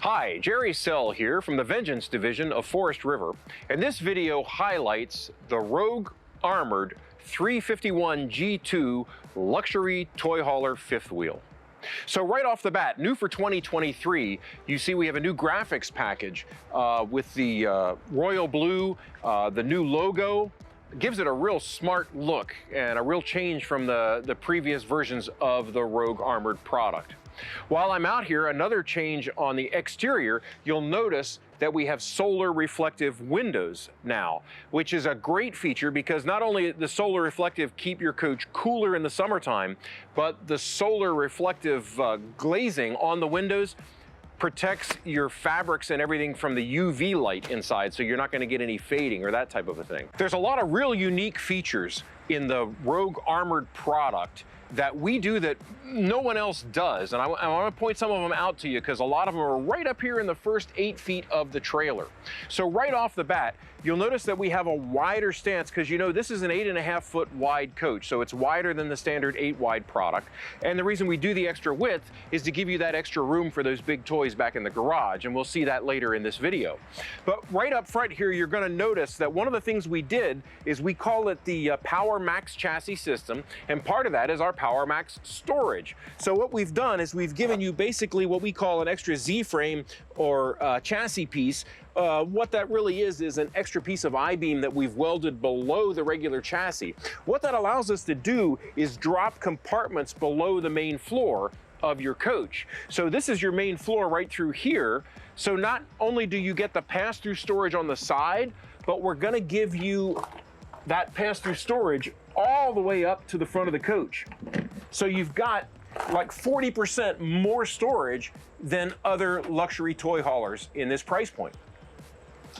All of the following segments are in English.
Hi, Jerry Sell here from the Vengeance Division of Forest River, and this video highlights the Rogue Armored 351 G2 Luxury Toy Hauler fifth wheel. So right off the bat, new for 2023, you see we have a new graphics package with the royal blue, the new logo. Gives it a real smart look and a real change from the previous versions of the Rogue Armored product. While I'm out here, another change on the exterior, you'll notice that we have solar reflective windows now, which is a great feature because not only the solar reflective keep your coach cooler in the summertime, but the solar reflective glazing on the windows protects your fabrics and everything from the UV light inside, so you're not going to get any fading or that type of a thing. There's a lot of real unique features in the Rogue Armored product that we do that no one else does, and I want to point some of them out to you because a lot of them are right up here in the first 8 feet of the trailer. So right off the bat, you'll notice that we have a wider stance because you know this is an 8.5 foot wide coach, so it's wider than the standard 8 wide product. And the reason we do the extra width is to give you that extra room for those big toys back in the garage, and we'll see that later in this video. But right up front here, you're going to notice that one of the things we did is we call it the Power Max chassis system, and part of that is our Power Max storage. So what we've done is we've given you basically what we call an extra Z-frame or chassis piece. What that really is an extra piece of I-beam that we've welded below the regular chassis. What that allows us to do is drop compartments below the main floor of your coach. So this is your main floor right through here. So not only do you get the pass-through storage on the side, but we're gonna give you that pass-through storage all the way up to the front of the coach. So you've got like 40% more storage than other luxury toy haulers in this price point.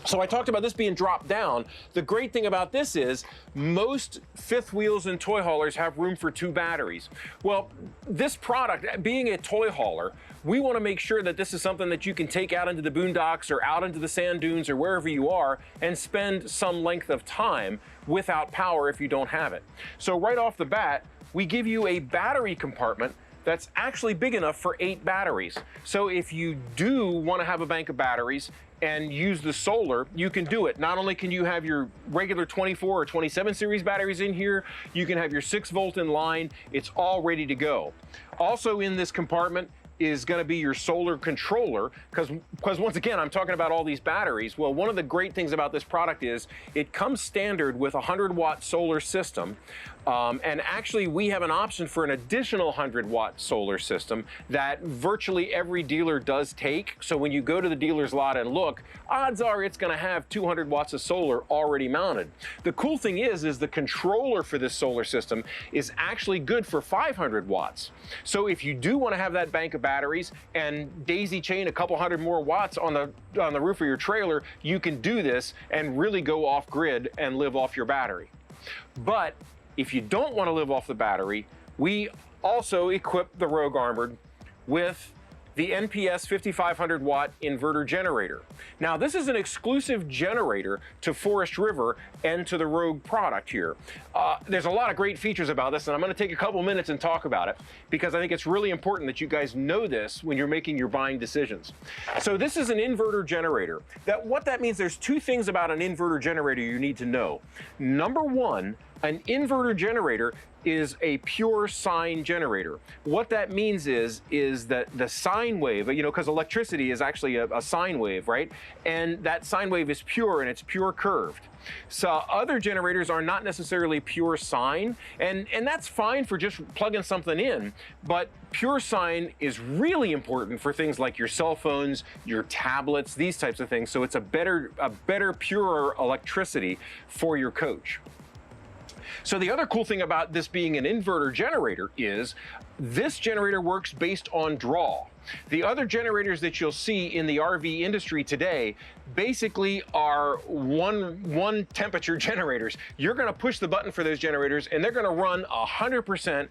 So I talked about this being dropped down. The great thing about this is most fifth wheels and toy haulers have room for 2 batteries. Well, this product, being a toy hauler, we want to make sure that this is something that you can take out into the boondocks or out into the sand dunes or wherever you are and spend some length of time without power if you don't have it. So right off the bat, we give you a battery compartment that's actually big enough for 8 batteries. So if you do want to have a bank of batteries and use the solar, you can do it. Not only can you have your regular 24 or 27 series batteries in here, you can have your 6-volt in line. It's all ready to go. Also in this compartment is going to be your solar controller, because once again, I'm talking about all these batteries. Well, one of the great things about this product is it comes standard with a 100-watt solar system. And actually, we have an option for an additional 100-watt solar system that virtually every dealer does take. So when you go to the dealer's lot and look, odds are it's going to have 200 watts of solar already mounted. The cool thing is the controller for this solar system is actually good for 500 watts. So if you do want to have that bank of batteries and daisy chain a couple hundred more watts on the roof of your trailer, you can do this and really go off grid and live off your battery. But if you don't want to live off the battery, we also equip the Rogue Armored with the NPS 5500 watt inverter generator. Now this is an exclusive generator to Forest River and to the Rogue product here. There's a lot of great features about this, and I'm going to take a couple minutes and talk about it because I think it's really important that you guys know this when you're making your buying decisions. So this is an inverter generator. What that means, there's 2 things about an inverter generator you need to know. Number one, an inverter generator is a pure sine generator. What that means is that the sine wave, you know, because electricity is actually a sine wave, right? And that sine wave is pure and it's pure curved. So other generators are not necessarily pure sine, and that's fine for just plugging something in, but pure sine is really important for things like your cell phones, your tablets, these types of things. So it's a better, purer electricity for your coach. So the other cool thing about this being an inverter generator is this generator works based on draw. The other generators that you'll see in the RV industry today basically are one temperature generators. You're going to push the button for those generators and they're going to run 100%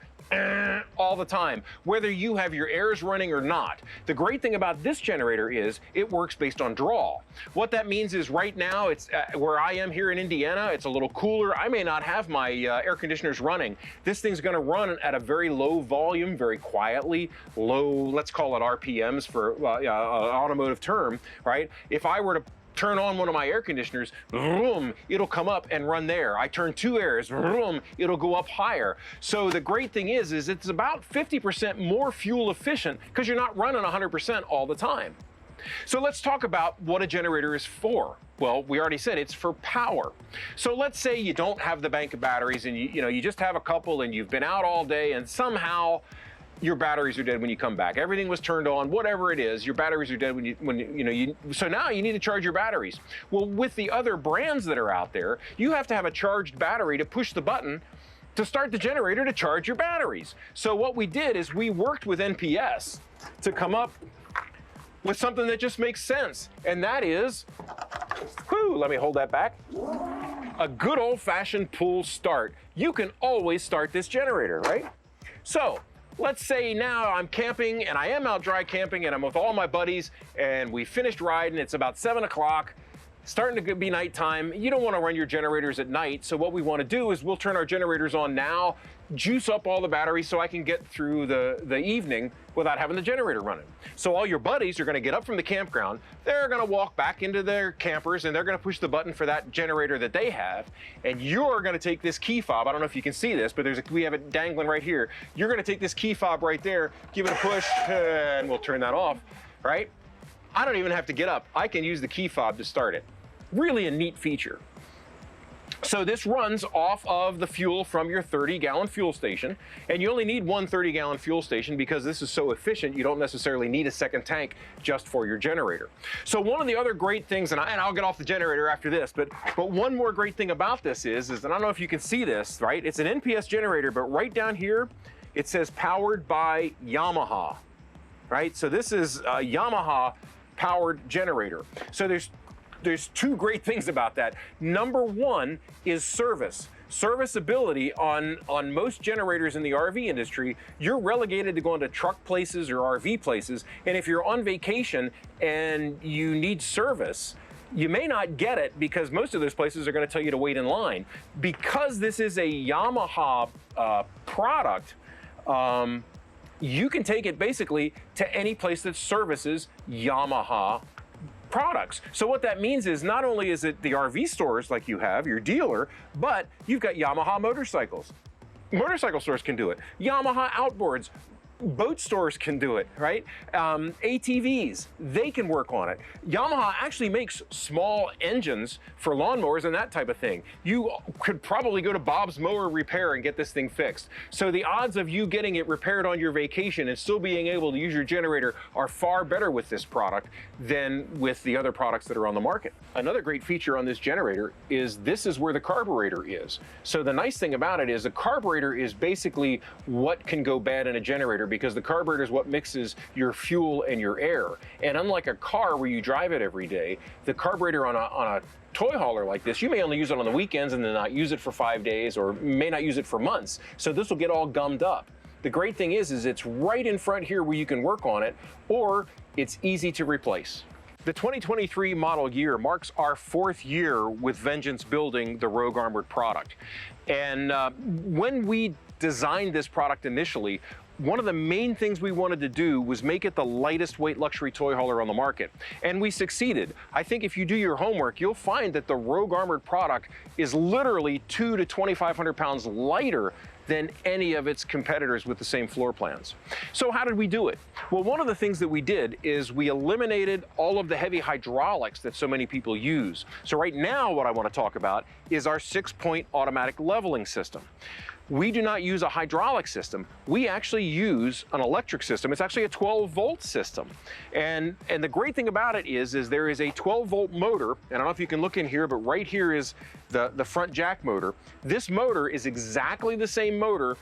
all the time, whether you have your airs running or not. The great thing about this generator is it works based on draw. What that means is right now, it's where I am here in Indiana, it's a little cooler. I may not have my air conditioners running. This thing's gonna run at a very low volume, very quietly, low, let's call it RPMs for an automotive term, right? If I were to turn on one of my air conditioners, vroom, it'll come up and run there. I turn two airs, vroom, it'll go up higher. So the great thing is it's about 50% more fuel efficient because you're not running 100% all the time. So let's talk about what a generator is for. Well, we already said it's for power. So let's say you don't have the bank of batteries and you just have a couple and you've been out all day and somehow your batteries are dead when you come back. Everything was turned on, whatever it is, your batteries are dead so now you need to charge your batteries. Well, with the other brands that are out there, you have to have a charged battery to push the button to start the generator to charge your batteries. So what we did is we worked with NPS to come up with something that just makes sense. And that is, let me hold that back. A good old-fashioned pull start. You can always start this generator, right? So, let's say now I'm camping and I am out dry camping and I'm with all my buddies and we finished riding. It's about 7 o'clock, starting to be nighttime. You don't want to run your generators at night. So what we want to do is we'll turn our generators on now, juice up all the batteries so I can get through the evening without having the generator running. So all your buddies are going to get up from the campground. They're going to walk back into their campers and they're going to push the button for that generator that they have. And you're going to take this key fob. I don't know if you can see this, but we have it dangling right here. You're going to take this key fob right there, give it a push, and we'll turn that off, right? I don't even have to get up. I can use the key fob to start it. Really a neat feature. So this runs off of the fuel from your 30-gallon fuel station, and you only need one 30-gallon fuel station because this is so efficient, you don't necessarily need a second tank just for your generator. So one of the other great things, and I'll get off the generator after this, but one more great thing about this is, and I don't know if you can see this, right? It's an NPS generator, but right down here, it says powered by Yamaha, right? So this is a Yamaha powered generator. So there's two great things about that. Number one is service. Serviceability on most generators in the RV industry, you're relegated to going to truck places or RV places. And if you're on vacation and you need service, you may not get it because most of those places are going to tell you to wait in line. Because this is a Yamaha product, you can take it basically to any place that services Yamaha products. So what that means is not only is it the RV stores like you have, your dealer, but you've got Yamaha motorcycles. Motorcycle stores can do it. Yamaha outboards. Boat stores can do it, right? ATVs, they can work on it. Yamaha actually makes small engines for lawnmowers and that type of thing. You could probably go to Bob's Mower Repair and get this thing fixed. So the odds of you getting it repaired on your vacation and still being able to use your generator are far better with this product than with the other products that are on the market. Another great feature on this generator is this is where the carburetor is. So the nice thing about it is the carburetor is basically what can go bad in a generator, because the carburetor is what mixes your fuel and your air. And unlike a car where you drive it every day, the carburetor on a toy hauler like this, you may only use it on the weekends and then not use it for 5 days, or may not use it for months. So this will get all gummed up. The great thing is it's right in front here where you can work on it, or it's easy to replace. The 2023 model year marks our 4th year with Vengeance building the Rogue Armored product. And when we designed this product initially, one of the main things we wanted to do was make it the lightest weight luxury toy hauler on the market. And we succeeded. I think if you do your homework, you'll find that the Rogue Armored product is literally 200 to 2,500 pounds lighter than any of its competitors with the same floor plans. So how did we do it? Well, one of the things that we did is we eliminated all of the heavy hydraulics that so many people use. So right now what I want to talk about is our 6-point automatic leveling system. We do not use a hydraulic system. We actually use an electric system. It's actually a 12-volt system. And the great thing about it is there is a 12-volt motor, and I don't know if you can look in here, but right here is the front jack motor. This motor is exactly the same motor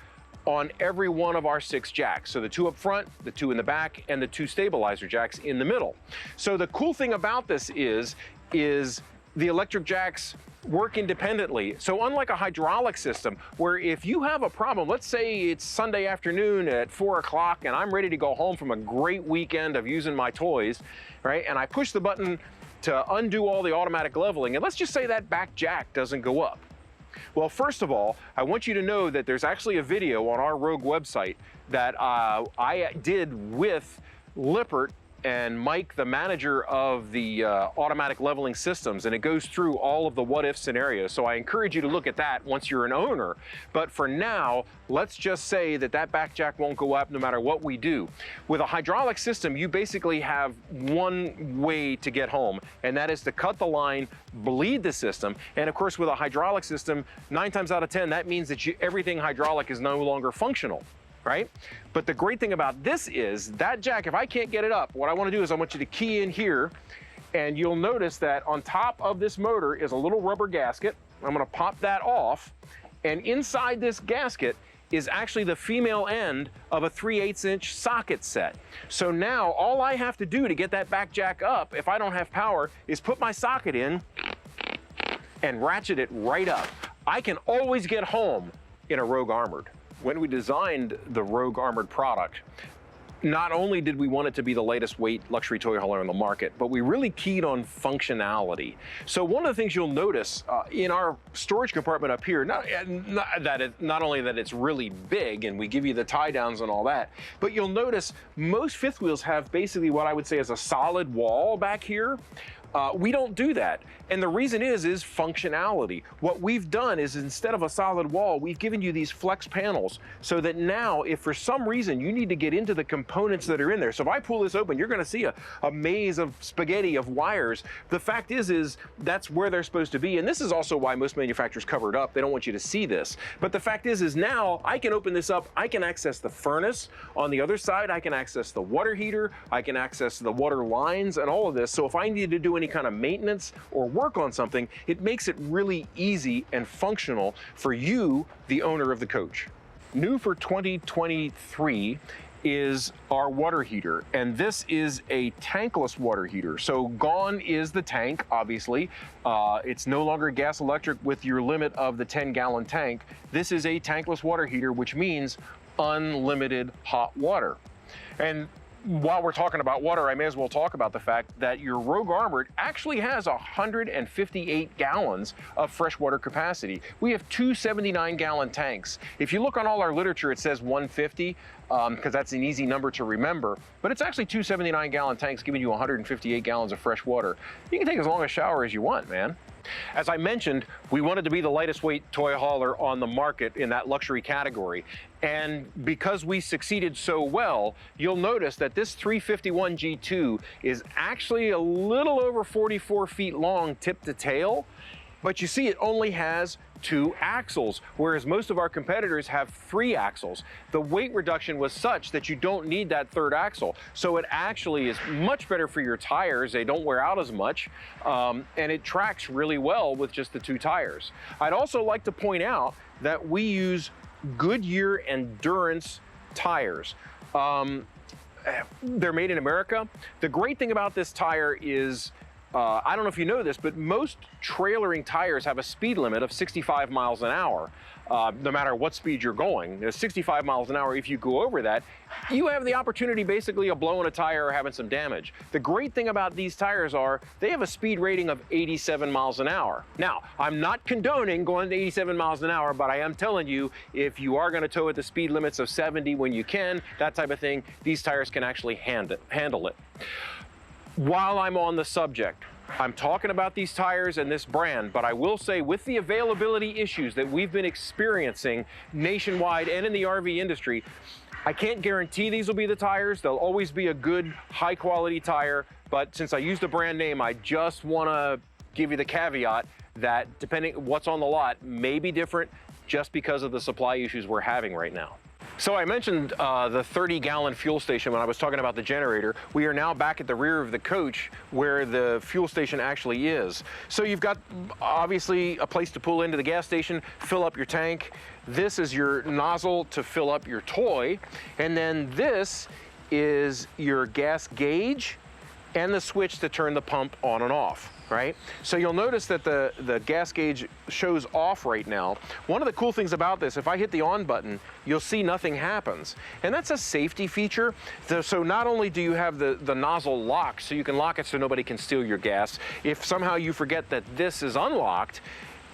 on every one of our 6 jacks. So the 2 up front, the 2 in the back, and the 2 stabilizer jacks in the middle. So the cool thing about this is the electric jacks work independently. So unlike a hydraulic system, where if you have a problem, let's say it's Sunday afternoon at 4 o'clock and I'm ready to go home from a great weekend of using my toys, right? And I push the button to undo all the automatic leveling, and let's just say that back jack doesn't go up. Well, first of all, I want you to know that there's actually a video on our Rogue website that I did with Lippert and Mike, the manager of the automatic leveling systems, and it goes through all of the what-if scenarios. So I encourage you to look at that once you're an owner. But for now, let's just say that that back jack won't go up no matter what we do. With a hydraulic system, you basically have one way to get home, and that is to cut the line, bleed the system. And of course, with a hydraulic system, 9 times out of 10, that means that everything hydraulic is no longer functional, right? But the great thing about this is that jack, if I can't get it up, what I want to do is I want you to key in here, and you'll notice that on top of this motor is a little rubber gasket. I'm going to pop that off, and inside this gasket is actually the female end of a 3/8" socket set. So now all I have to do to get that back jack up, if I don't have power, is put my socket in and ratchet it right up. I can always get home in a Rogue Armored. When we designed the Rogue Armored product, not only did we want it to be the lightest weight luxury toy hauler on the market, but we really keyed on functionality. So one of the things you'll notice in our storage compartment up here, not only that it's really big and we give you the tie downs and all that, but you'll notice most fifth wheels have basically what I would say is a solid wall back here. We don't do that. And the reason is functionality. What we've done is instead of a solid wall, we've given you these flex panels so that now if for some reason you need to get into the components that are in there. So if I pull this open, you're gonna see a maze of spaghetti of wires. The fact is that's where they're supposed to be. And this is also why most manufacturers cover it up. They don't want you to see this. But the fact is now I can open this up. I can access the furnace. On the other side, I can access the water heater. I can access the water lines and all of this. So if I need to do any kind of maintenance or work on something, it makes it really easy and functional for you, the owner of the coach. New for 2023 is our water heater, and this is a tankless water heater. So gone is the tank, obviously. It's no longer gas electric with your limit of the 10-gallon tank. This is a tankless water heater, which means unlimited hot water. And while we're talking about water, I may as well talk about the fact that your Rogue Armored actually has 158 gallons of freshwater capacity. We have two 79-gallon tanks. If you look on all our literature, it says 150, because that's an easy number to remember, but it's actually two 79-gallon tanks giving you 158 gallons of fresh water. You can take as long a shower as you want, man. As I mentioned, we wanted to be the lightest weight toy hauler on the market in that luxury category. And because we succeeded so well, you'll notice that this 351 G2 is actually a little over 44 feet long tip to tail. But you see, it only has 2 axles, whereas most of our competitors have 3 axles. The weight reduction was such that you don't need that 3rd axle. So it actually is much better for your tires. They don't wear out as much, and it tracks really well with just the 2 tires. I'd also like to point out that we use Goodyear Endurance tires. They're made in America. The great thing about this tire is I don't know if you know this, but most trailering tires have a speed limit of 65 miles an hour, no matter what speed you're going. There's 65 miles an hour. If you go over that, you have the opportunity basically of blowing a tire or having some damage. The great thing about these tires are they have a speed rating of 87 miles an hour. Now, I'm not condoning going to 87 miles an hour, but I am telling you, if you are going to tow at the speed limits of 70 when you can, that type of thing, these tires can actually handle it. While I'm on the subject, I'm talking about these tires and this brand, but I will say with the availability issues that we've been experiencing nationwide and in the RV industry, I can't guarantee these will be the tires. They'll always be a good, high quality tire, but since I used a brand name, I just want to give you the caveat that depending what's on the lot may be different just because of the supply issues we're having right now. So I mentioned the 30-gallon fuel station when I was talking about the generator. We are now back at the rear of the coach where the fuel station actually is. So you've got obviously a place to pull into the gas station, fill up your tank. This is your nozzle to fill up your toy. And then this is your gas gauge and the switch to turn the pump on and off, right? So you'll notice that the gas gauge shows off right now. One of the cool things about this, if I hit the on button, you'll see nothing happens. And that's a safety feature. So not only do you have the nozzle locked, so you can lock it so nobody can steal your gas, if somehow you forget that this is unlocked,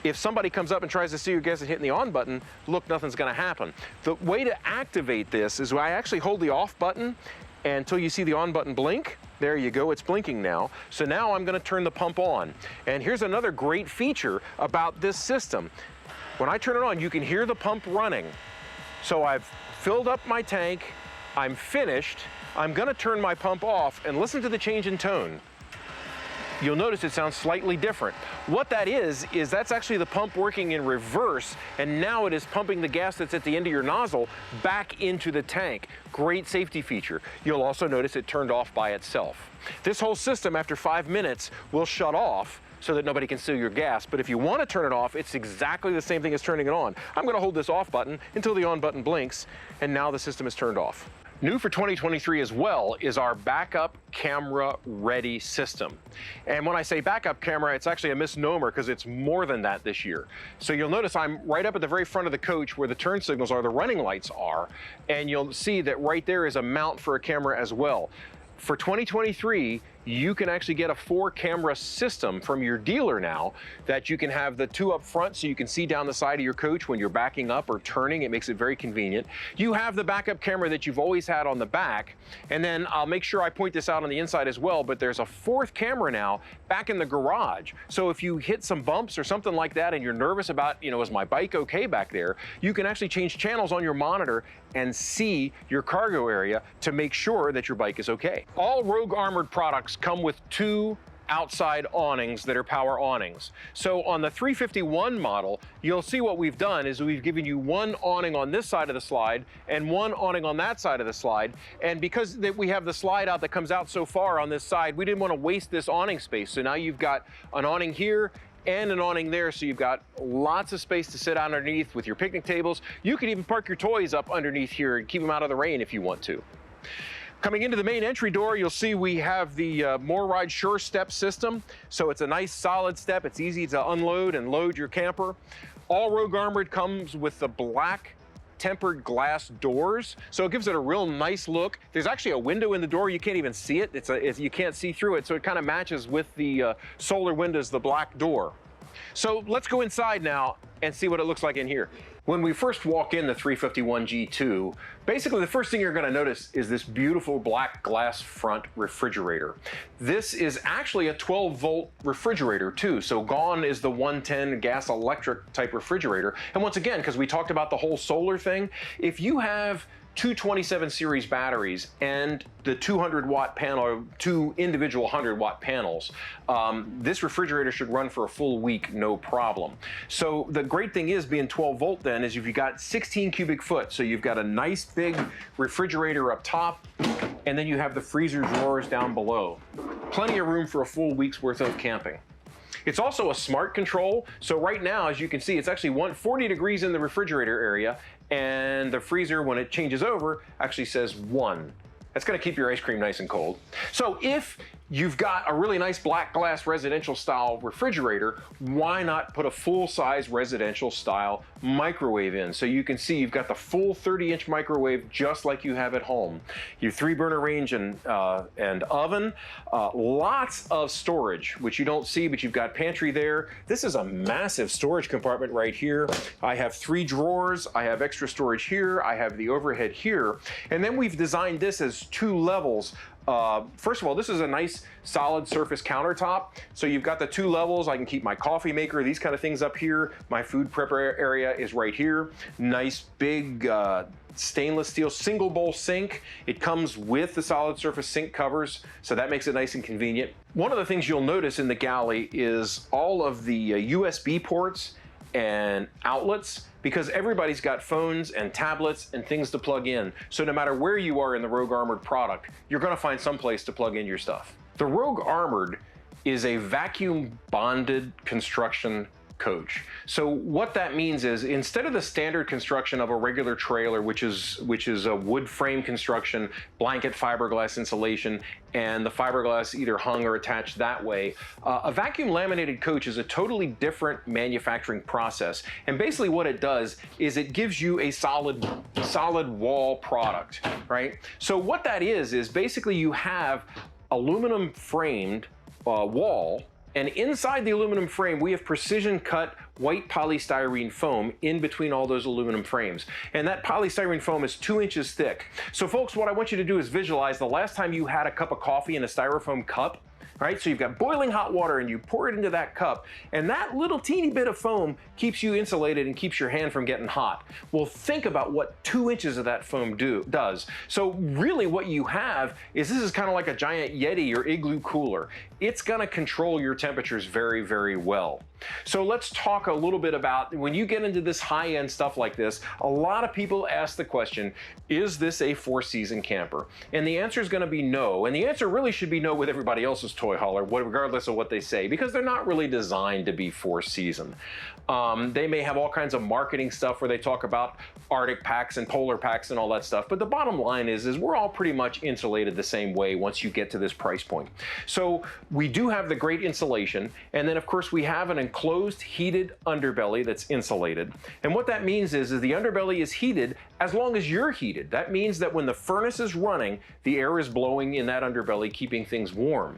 if somebody comes up and tries to steal your gas and hitting the on button, look, nothing's gonna happen. The way to activate this is I actually hold the off button until you see the on button blink. There you go, it's blinking now. So now I'm gonna turn the pump on. And here's another great feature about this system. When I turn it on, you can hear the pump running. So I've filled up my tank, I'm finished, I'm gonna turn my pump off and listen to the change in tone. You'll notice it sounds slightly different. What that is that's actually the pump working in reverse, and now it is pumping the gas that's at the end of your nozzle back into the tank. Great safety feature. You'll also notice it turned off by itself. This whole system, after 5 minutes, will shut off so that nobody can steal your gas. But if you want to turn it off, it's exactly the same thing as turning it on. I'm going to hold this off button until the on button blinks, and now the system is turned off. New for 2023 as well is our backup camera ready system. And when I say backup camera, it's actually a misnomer because it's more than that this year. So you'll notice I'm right up at the very front of the coach where the turn signals are, the running lights are, and you'll see that right there is a mount for a camera as well. For 2023, you can actually get a 4-camera system from your dealer now that you can have the 2 up front so you can see down the side of your coach when you're backing up or turning. It makes it very convenient. You have the backup camera that you've always had on the back, and then I'll make sure I point this out on the inside as well, but there's a 4th camera now back in the garage. So if you hit some bumps or something like that and you're nervous about, is my bike okay back there, you can actually change channels on your monitor and see your cargo area to make sure that your bike is okay. All Rogue Armored products come with 2 outside awnings that are power awnings. So on the 351 model, you'll see what we've done is we've given you 1 awning on this side of the slide and 1 awning on that side of the slide. And because we have the slide out that comes out so far on this side, we didn't want to waste this awning space. So now you've got an awning here and an awning there, so you've got lots of space to sit underneath with your picnic tables. You can even park your toys up underneath here and keep them out of the rain if you want to. Coming into the main entry door, you'll see we have the More Ride Sure Step system. So it's a nice solid step. It's easy to unload and load your camper. All Rogue Armored comes with the black tempered glass doors, so it gives it a real nice look. There's actually a window in the door. You can't even see it. You can't see through it, so it kind of matches with the solar windows, the black door. So let's go inside now and see what it looks like in here. When we first walk in the 351 G2, basically the first thing you're going to notice is this beautiful black glass front refrigerator. This is actually a 12-volt refrigerator too, so gone is the 110 gas electric type refrigerator. And once again, because we talked about the whole solar thing, if you have 227 series batteries and the 200-watt panel, 2 individual 100-watt panels, this refrigerator should run for a full week, no problem. So the great thing is being 12-volt then is you've got 16 cubic foot, so you've got a nice big refrigerator up top, and then you have the freezer drawers down below. Plenty of room for a full week's worth of camping. It's also a smart control, so right now, as you can see, it's actually 140 degrees in the refrigerator area, and the freezer, when it changes over, actually says 1. That's gonna keep your ice cream nice and cold. So if you've got a really nice black glass residential style refrigerator, why not put a full-size residential style microwave in? So you can see you've got the full 30-inch microwave just like you have at home. Your 3-burner range and oven, lots of storage, which you don't see, but you've got pantry there. This is a massive storage compartment right here. I have 3 drawers, I have extra storage here, I have the overhead here, and then we've designed this as 2 levels. First of all, this is a nice solid surface countertop. So you've got the 2 levels. I can keep my coffee maker, these kind of things up here. My food prepper area is right here. Nice big stainless steel single bowl sink. It comes with the solid surface sink covers, so that makes it nice and convenient. One of the things you'll notice in the galley is all of the USB ports and outlets, because everybody's got phones and tablets and things to plug in. So no matter where you are in the Rogue Armored product, you're gonna find some place to plug in your stuff. The Rogue Armored is a vacuum bonded construction coach. So what that means is, instead of the standard construction of a regular trailer, which is a wood frame construction, blanket fiberglass insulation, and the fiberglass either hung or attached that way, a vacuum laminated coach is a totally different manufacturing process. And basically what it does is it gives you a solid wall product, right? So what that is basically you have aluminum framed wall, and inside the aluminum frame we have precision cut white polystyrene foam in between all those aluminum frames. And that polystyrene foam is 2 inches thick. So folks, what I want you to do is visualize the last time you had a cup of coffee in a styrofoam cup. Right, so you've got boiling hot water and you pour it into that cup, and that little teeny bit of foam keeps you insulated and keeps your hand from getting hot. Well, think about what 2 inches of that foam does. So really what you have is, this is kind of like a giant Yeti or igloo cooler. It's gonna control your temperatures very, very well. So let's talk a little bit about, when you get into this high-end stuff like this, a lot of people ask the question, is this a four-season camper? And the answer is gonna be no. And the answer really should be no with everybody else's toy hauler, regardless of what they say, because they're not really designed to be four-season. They may have all kinds of marketing stuff where they talk about Arctic packs and polar packs and all that stuff, but the bottom line is we're all pretty much insulated the same way once you get to this price point. So we do have the great insulation, and then of course we have an enclosed heated underbelly that's insulated. And what that means is the underbelly is heated as long as you're heated. That means that when the furnace is running, the air is blowing in that underbelly, keeping things warm.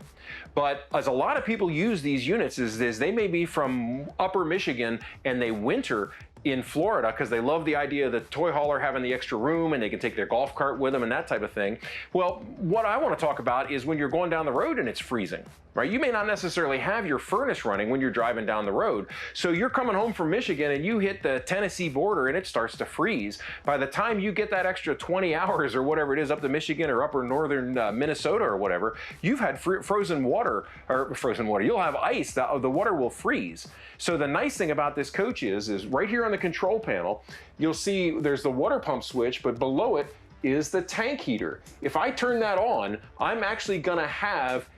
But as a lot of people use these units is they may be from upper Michigan and they winter in Florida because they love the idea of the toy hauler having the extra room and they can take their golf cart with them and that type of thing. Well, what I want to talk about is when you're going down the road and it's freezing, right? You may not necessarily have your furnace running when you're driving down the road. So you're coming home from Michigan and you hit the Tennessee border and it starts to freeze. By the time you get that extra 20 hours or whatever it is up to Michigan or upper northern Minnesota or whatever, you've had frozen water. You'll have ice, the water will freeze. So the nice thing about this coach is right here on the control panel, you'll see there's the water pump switch, but below it is the tank heater. If I turn that on, I'm actually gonna have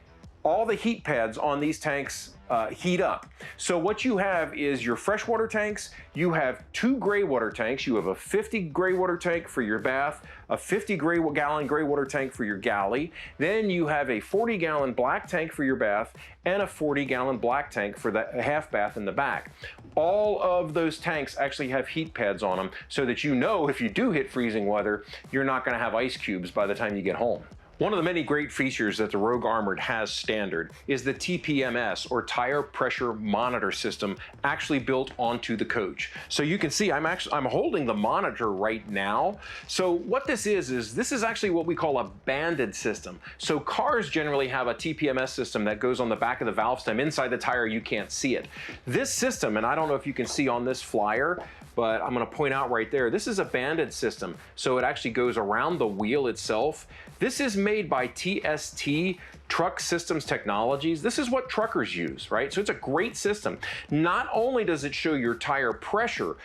all the heat pads on these tanks heat up. So what you have is your freshwater tanks, you have 2 gray water tanks, you have a 50 gray water tank for your bath, a 50 gallon gray water tank for your galley, then you have a 40 gallon black tank for your bath, and a 40 gallon black tank for the half bath in the back. All of those tanks actually have heat pads on them so that you know if you do hit freezing weather, you're not gonna have ice cubes by the time you get home. One of the many great features that the Rogue Armored has standard is the TPMS, or Tire Pressure Monitor System, actually built onto the coach. So you can see I'm holding the monitor right now. So what this is this is actually what we call a banded system. So cars generally have a TPMS system that goes on the back of the valve stem. Inside the tire, you can't see it. This system, and I don't know if you can see on this flyer, but I'm gonna point out right there, this is a banded system. So it actually goes around the wheel itself. This is made by TST, Truck Systems Technologies. This is what truckers use, right? So it's a great system. Not only does it show your tire pressure,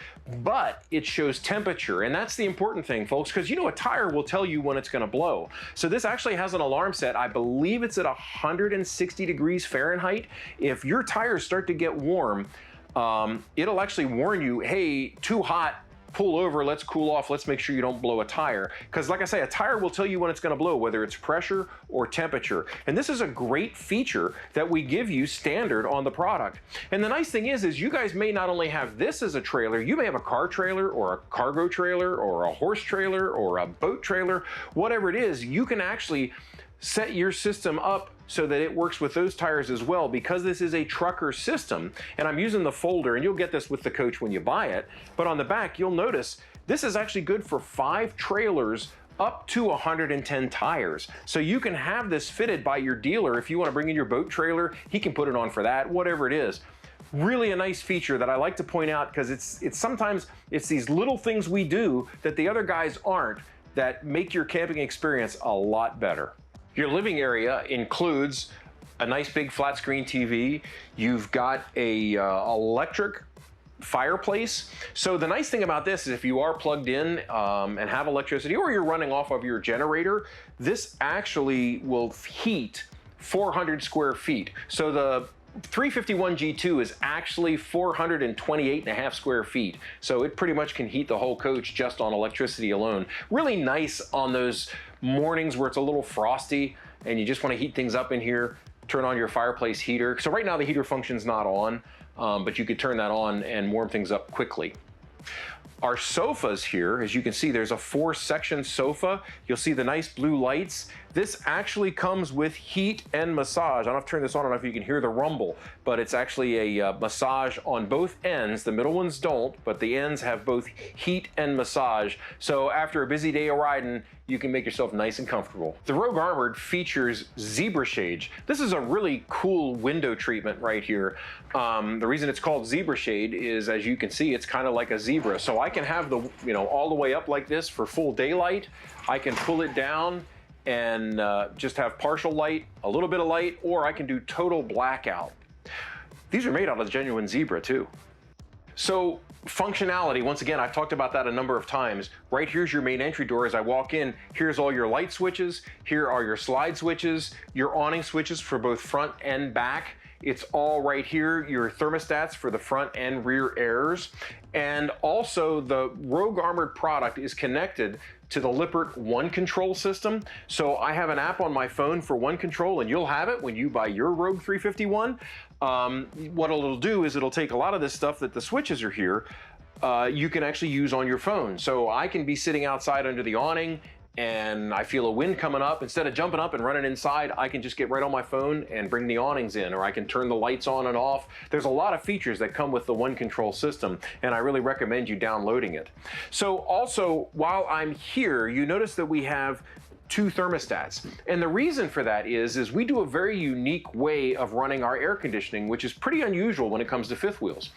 but it shows temperature. And that's the important thing, folks, because you know a tire will tell you when it's gonna blow. So this actually has an alarm set. I believe it's at 160 degrees Fahrenheit. If your tires start to get warm, it'll actually warn you, hey, too hot, pull over, let's cool off, let's make sure you don't blow a tire. Because like I say, a tire will tell you when it's gonna blow, whether it's pressure or temperature. And this is a great feature that we give you standard on the product. And the nice thing is you guys may not only have this as a trailer, you may have a car trailer or a cargo trailer or a horse trailer or a boat trailer, whatever it is, you can actually set your system up so that it works with those tires as well, because this is a trucker system. And I'm using the folder, and you'll get this with the coach when you buy it, but on the back you'll notice this is actually good for 5 trailers up to 110 tires. So you can have this fitted by your dealer. If you want to bring in your boat trailer, he can put it on for that, whatever it is. Really a nice feature that I like to point out, because it's sometimes it's these little things we do that the other guys aren't that make your camping experience a lot better. Your living area includes a nice big flat screen TV. You've got a electric fireplace. So the nice thing about this is if you are plugged in and have electricity, or you're running off of your generator, this actually will heat 400 square feet. So the 351 G2 is actually 428.5 square feet, so it pretty much can heat the whole coach just on electricity alone. Really nice on those mornings where it's a little frosty and you just want to heat things up in here. Turn on your fireplace heater. So right now the heater function's not on, but you could turn that on and warm things up quickly. Our sofas here, as you can see, there's a 4-section sofa. You'll see the nice blue lights. This actually comes with heat and massage. I don't have to turn this on. I don't know if you can hear the rumble, but it's actually a massage on both ends. The middle ones don't, but the ends have both heat and massage. So after a busy day of riding, you can make yourself nice and comfortable. The Rogue Armored features zebra shades. This is a really cool window treatment right here. The reason it's called zebra shade is, as you can see, it's kind of like a zebra. So I can have the, all the way up like this for full daylight. I can pull it down and just have partial light, a little bit of light, or I can do total blackout. These are made out of genuine zebra too. So functionality, once again, I've talked about that a number of times. Right here's your main entry door. As I walk in, here's all your light switches. Here are your slide switches, your awning switches for both front and back. It's all right here, your thermostats for the front and rear airs. And also the Rogue Armored product is connected to the Lippert One Control system. So I have an app on my phone for One Control, and you'll have it when you buy your Rogue 351. What it'll do is it'll take a lot of this stuff that the switches are here, you can actually use on your phone. So I can be sitting outside under the awning and I feel a wind coming up. Instead of jumping up and running inside, I can just get right on my phone and bring the awnings in, or I can turn the lights on and off. There's a lot of features that come with the One Control system, and I really recommend you downloading it. So also, while I'm here, you notice that we have 2 thermostats. And the reason for that is we do a very unique way of running our air conditioning, which is pretty unusual when it comes to fifth wheels.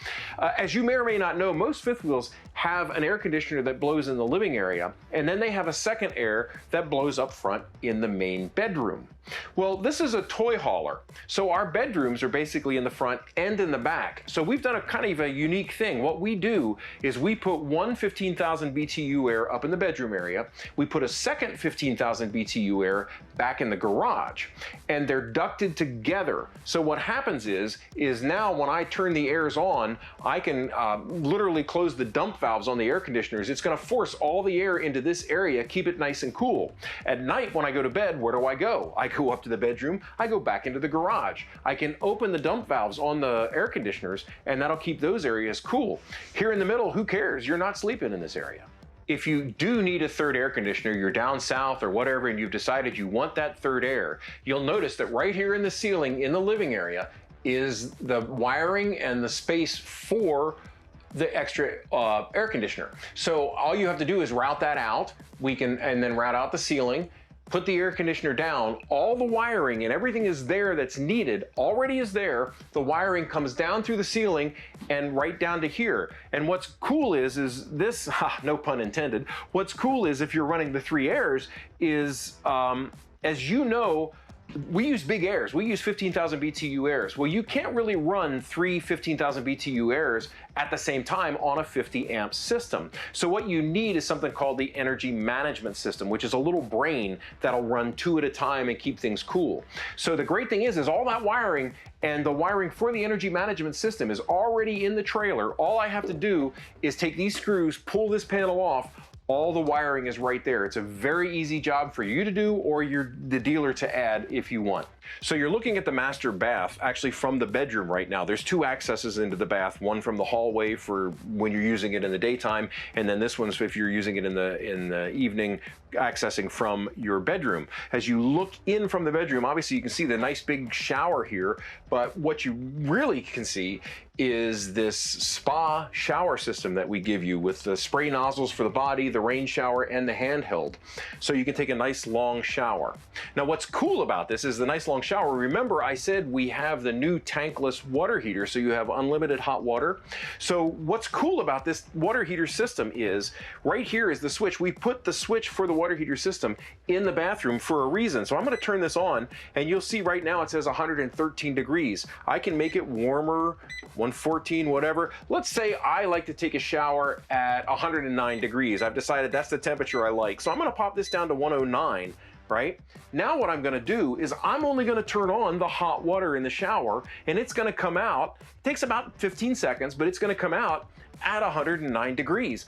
As you may or may not know, most fifth wheels have an air conditioner that blows in the living area, and then they have a second air that blows up front in the main bedroom. Well, this is a toy hauler. So our bedrooms are basically in the front and in the back. So we've done a kind of a unique thing. What we do is we put one 15,000 BTU air up in the bedroom area. We put a second 15,000 BTU air back in the garage, and they're ducted together. So what happens is now when I turn the airs on, I can literally close the dump valves on the air conditioners. It's gonna force all the air into this area, keep it nice and cool. At night when I go to bed, where do I go? I go up to the bedroom, I go back into the garage. I can open the dump valves on the air conditioners, and that'll keep those areas cool. Here in the middle, who cares? You're not sleeping in this area. If you do need a third air conditioner, you're down south or whatever, and you've decided you want that third air, you'll notice that right here in the ceiling in the living area is the wiring and the space for the extra air conditioner. So all you have to do is route that out. And then route out the ceiling, put the air conditioner down. All the wiring and everything is there that's needed, already is there. The wiring comes down through the ceiling and right down to here. And what's cool is this, no pun intended, what's cool is if you're running the 3 airs is, as you know, we use big airs. We use 15,000 BTU airs. Well, you can't really run 3 15,000 BTU airs at the same time on a 50 amp system. So what you need is something called the energy management system, which is a little brain that'll run 2 at a time and keep things cool. So the great thing is all that wiring and the wiring for the energy management system is already in the trailer. All I have to do is take these screws, pull this panel off. All the wiring is right there. It's a very easy job for you to do or the dealer to add if you want. So you're looking at the master bath actually from the bedroom right now. There's 2 accesses into the bath, one from the hallway for when you're using it in the daytime, and then this one's if you're using it in the evening, accessing from your bedroom. As you look in from the bedroom, obviously you can see the nice big shower here, but what you really can see is this spa shower system that we give you with the spray nozzles for the body, the rain shower, and the handheld. So you can take a nice long shower. Now what's cool about this is the nice long shower. Remember I said we have the new tankless water heater, so you have unlimited hot water. So what's cool about this water heater system is right here is the switch. We put the switch for the water heater system in the bathroom for a reason. So I'm going to turn this on and you'll see right now it says 113 degrees. I can make it warmer, 114, whatever. Let's say I like to take a shower at 109 degrees. I've decided that's the temperature I like. So I'm going to pop this down to 109. right? Now what I'm gonna do is I'm only gonna turn on the hot water in the shower, and it's gonna come out, it takes about 15 seconds, but it's gonna come out at 109 degrees.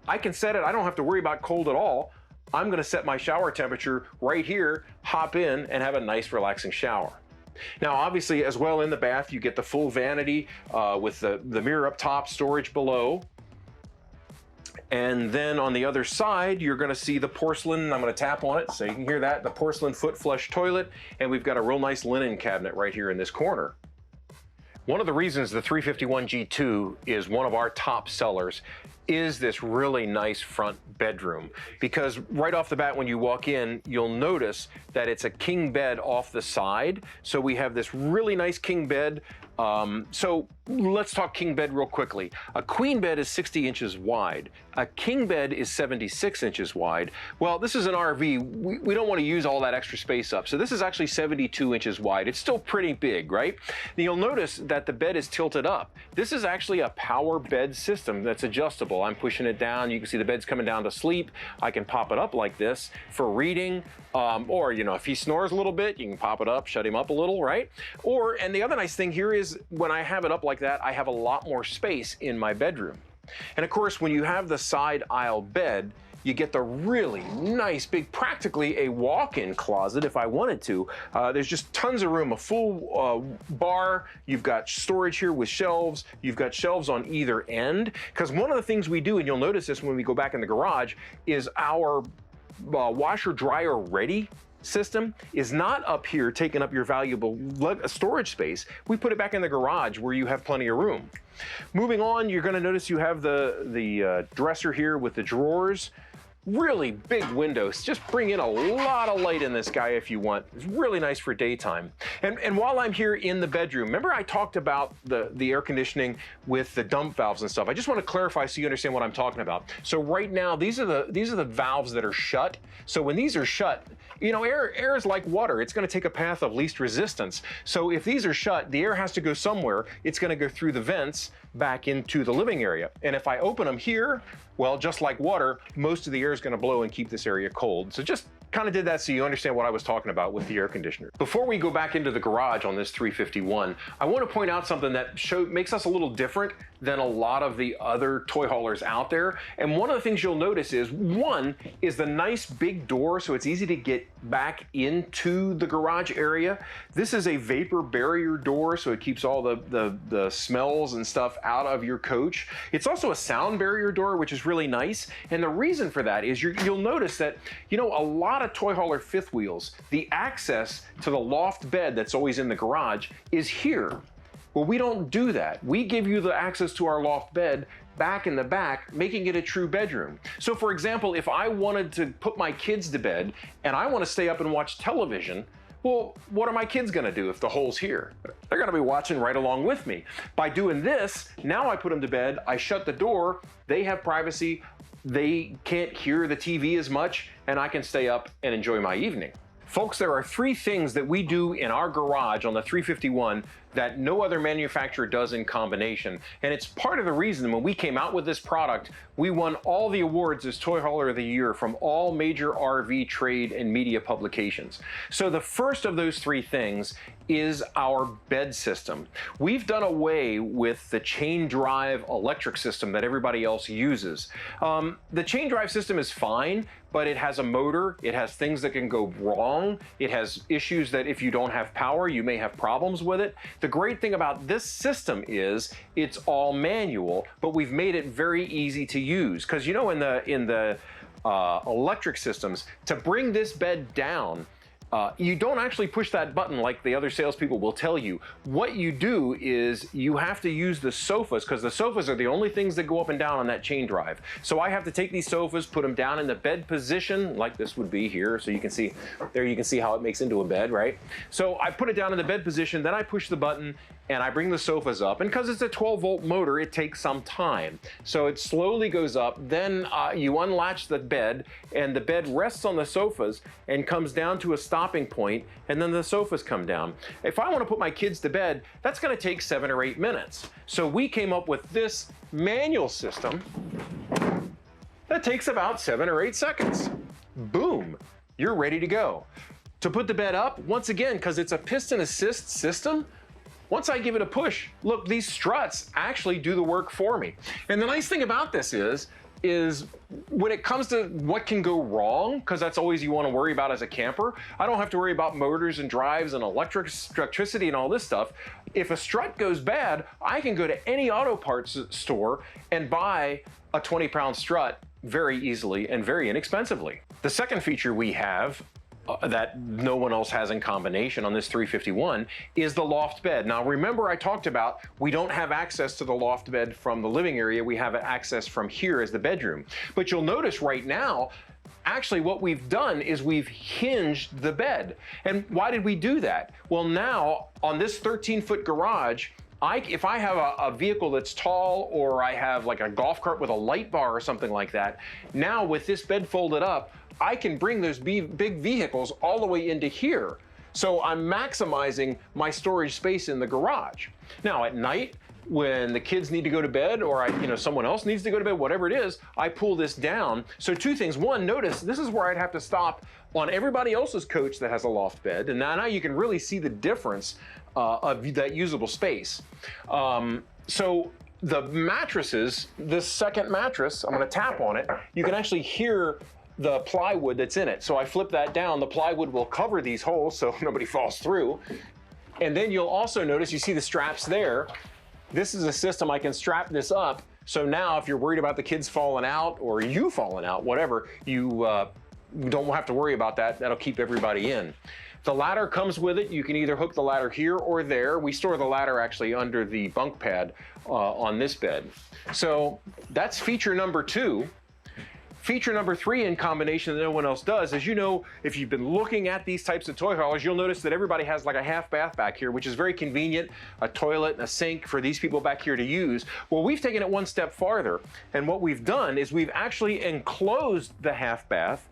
I can set it, I don't have to worry about cold at all. I'm gonna set my shower temperature right here, hop in, and have a nice relaxing shower. Now, obviously, as well in the bath, you get the full vanity with the mirror up top, storage below. And then on the other side, you're gonna see the porcelain, I'm gonna tap on it so you can hear that, the porcelain foot flush toilet, and we've got a real nice linen cabinet right here in this corner. One of the reasons the 351 G2 is one of our top sellers is this really nice front bedroom, because right off the bat when you walk in, you'll notice that it's a king bed off the side. So we have this really nice king bed. So let's talk king bed real quickly. A queen bed is 60 inches wide. A king bed is 76 inches wide. Well, this is an RV. We don't want to use all that extra space up. So this is actually 72 inches wide. It's still pretty big, right? Now you'll notice that the bed is tilted up. This is actually a power bed system that's adjustable. I'm pushing it down. You can see the bed's coming down to sleep. I can pop it up like this for reading, or, you know, if he snores a little bit, you can pop it up, shut him up a little, right? And the other nice thing here is when I have it up like that, I have a lot more space in my bedroom. And of course, when you have the side aisle bed, you get the really nice big, practically a walk-in closet if I wanted to. There's just tons of room, a full bar. You've got storage here with shelves. You've got shelves on either end. Because one of the things we do, and you'll notice this when we go back in the garage, is our washer dryer ready system is not up here taking up your valuable storage space. We put it back in the garage where you have plenty of room. Moving on, you're going to notice you have the dresser here with the drawers. Really big windows. Just bring in a lot of light in this guy if you want. It's really nice for daytime. And while I'm here in the bedroom, remember I talked about the air conditioning with the dump valves and stuff. I just want to clarify so you understand what I'm talking about. So right now, these are the valves that are shut. So when these are shut, you know, air is like water. It's going to take a path of least resistance. So if these are shut, the air has to go somewhere. It's going to go through the vents back into the living area. And if I open them here, well, just like water, most of the air is going to blow and keep this area cold. So just kind of did that so you understand what I was talking about with the air conditioner. Before we go back into the garage on this 351, I want to point out something that makes us a little different than a lot of the other toy haulers out there. And one of the things you'll notice is, one is the nice big door, so it's easy to get back into the garage area. This is a vapor barrier door, so it keeps all the smells and stuff out of your coach. It's also a sound barrier door, which is really nice. And the reason for that is you'll notice that, you know, a lot of toy hauler fifth wheels, the access to the loft bed that's always in the garage is here. Well, we don't do that. We give you the access to our loft bed back in the back, making it a true bedroom. So for example, if I wanted to put my kids to bed and I want to stay up and watch television, well, what are my kids gonna do if the hole's here? They're gonna be watching right along with me. By doing this, now I put them to bed, I shut the door, they have privacy, they can't hear the TV as much, and I can stay up and enjoy my evening. Folks, there are 3 things that we do in our garage on the 351 that no other manufacturer does in combination. And it's part of the reason when we came out with this product, we won all the awards as Toy Hauler of the Year from all major RV trade and media publications. So the first of those 3 things is our bed system. We've done away with the chain drive electric system that everybody else uses. The chain drive system is fine, but it has a motor, it has things that can go wrong, it has issues that if you don't have power, you may have problems with it. The great thing about this system is it's all manual, but we've made it very easy to use. Because you know, in the electric systems, to bring this bed down, you don't actually push that button like the other salespeople will tell you. What you do is you have to use the sofas, because the sofas are the only things that go up and down on that chain drive. So I have to take these sofas, put them down in the bed position, like this would be here. So you can see, there you can see how it makes into a bed, right? So I put it down in the bed position, then I push the button, and I bring the sofas up. And because it's a 12-volt motor, it takes some time. So it slowly goes up, then you unlatch the bed, and the bed rests on the sofas and comes down to a stopping point, and then the sofas come down. If I want to put my kids to bed, that's going to take 7 or 8 minutes. So we came up with this manual system that takes about 7 or 8 seconds. Boom. you're ready to go. To put the bed up, once again, because it's a piston assist system, once I give it a push, look, these struts actually do the work for me. And the nice thing about this is when it comes to what can go wrong, because that's always you want to worry about as a camper, I don't have to worry about motors and drives and electricity and all this stuff. If a strut goes bad, I can go to any auto parts store and buy a 20-pound strut very easily and very inexpensively. The second feature we have that no one else has in combination on this 351 is the loft bed. Now remember, I talked about we don't have access to the loft bed from the living area, we have access from here as the bedroom. But you'll notice right now, actually what we've done is we've hinged the bed. And why did we do that? Well, now on this 13-foot garage, if I have a vehicle that's tall, or I have like a golf cart with a light bar or something like that, now with this bed folded up, I can bring those big vehicles all the way into here. So I'm maximizing my storage space in the garage. Now at night, when the kids need to go to bed, or someone else needs to go to bed, whatever it is, I pull this down. So two things. One, notice this is where I'd have to stop on everybody else's coach that has a loft bed. And now you can really see the difference of that usable space. So the mattresses, this second mattress, I'm gonna tap on it, you can actually hear the plywood that's in it. So I flip that down, the plywood will cover these holes so nobody falls through. And then you'll also notice, you see the straps there. This is a system I can strap this up. So now if you're worried about the kids falling out or you falling out, whatever, you don't have to worry about that. That'll keep everybody in. The ladder comes with it. You can either hook the ladder here or there. We store the ladder actually under the bunk pad on this bed. So that's feature number 2. Feature number 3 in combination that no one else does, as you know, if you've been looking at these types of toy haulers, you'll notice that everybody has like a half bath back here, which is very convenient, a toilet and a sink for these people back here to use. Well, we've taken it one step farther, and what we've done is we've actually enclosed the half bath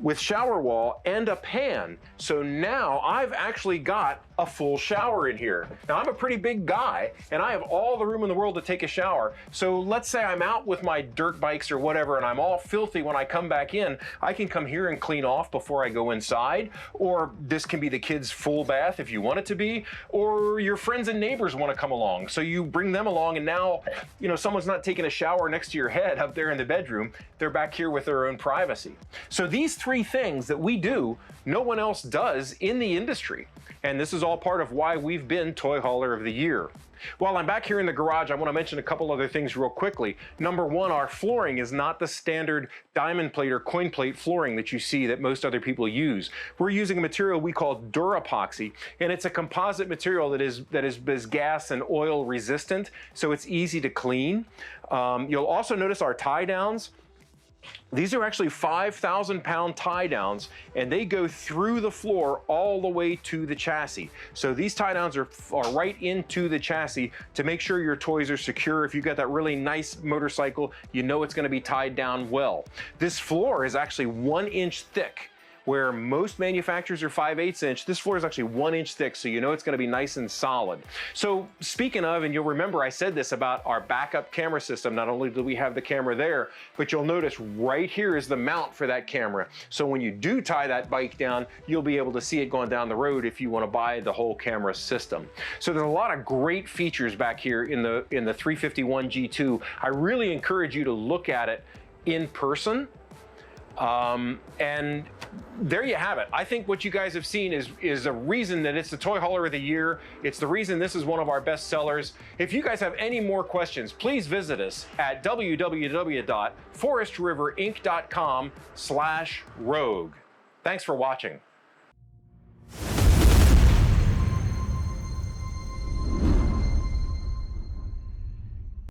with shower wall and a pan. So now I've actually got a full shower in here. Now I'm a pretty big guy and I have all the room in the world to take a shower. So let's say I'm out with my dirt bikes or whatever and I'm all filthy when I come back in, I can come here and clean off before I go inside, or this can be the kids' full bath if you want it to be, or your friends and neighbors want to come along. So you bring them along and now, someone's not taking a shower next to your head up there in the bedroom. They're back here with their own privacy. So these 3 things that we do, no one else does in the industry. And this is all part of why we've been Toy Hauler of the Year. While I'm back here in the garage, I want to mention a couple other things real quickly. Number 1, our flooring is not the standard diamond plate or coin plate flooring that you see that most other people use. We're using a material we call Durapoxy, and it's a composite material that is gas and oil resistant, so it's easy to clean. You'll also notice our tie downs. These are actually 5,000-pound tie downs, and they go through the floor all the way to the chassis. So these tie downs are right into the chassis to make sure your toys are secure. If you've got that really nice motorcycle, you know it's going to be tied down well. This floor is actually 1 inch thick. Where most manufacturers are 5/8 inch, this floor is actually 1 inch thick, so you know it's gonna be nice and solid. So speaking of, and you'll remember I said this about our backup camera system, not only do we have the camera there, but you'll notice right here is the mount for that camera. So when you do tie that bike down, you'll be able to see it going down the road if you wanna buy the whole camera system. So there's a lot of great features back here in the 351 G2. I really encourage you to look at it in person. And there you have it. I think what you guys have seen is a reason that it's the Toy Hauler of the Year. It's the reason this is one of our best sellers. If you guys have any more questions, please visit us at www.forestriverinc.com/rogue. Thanks for watching.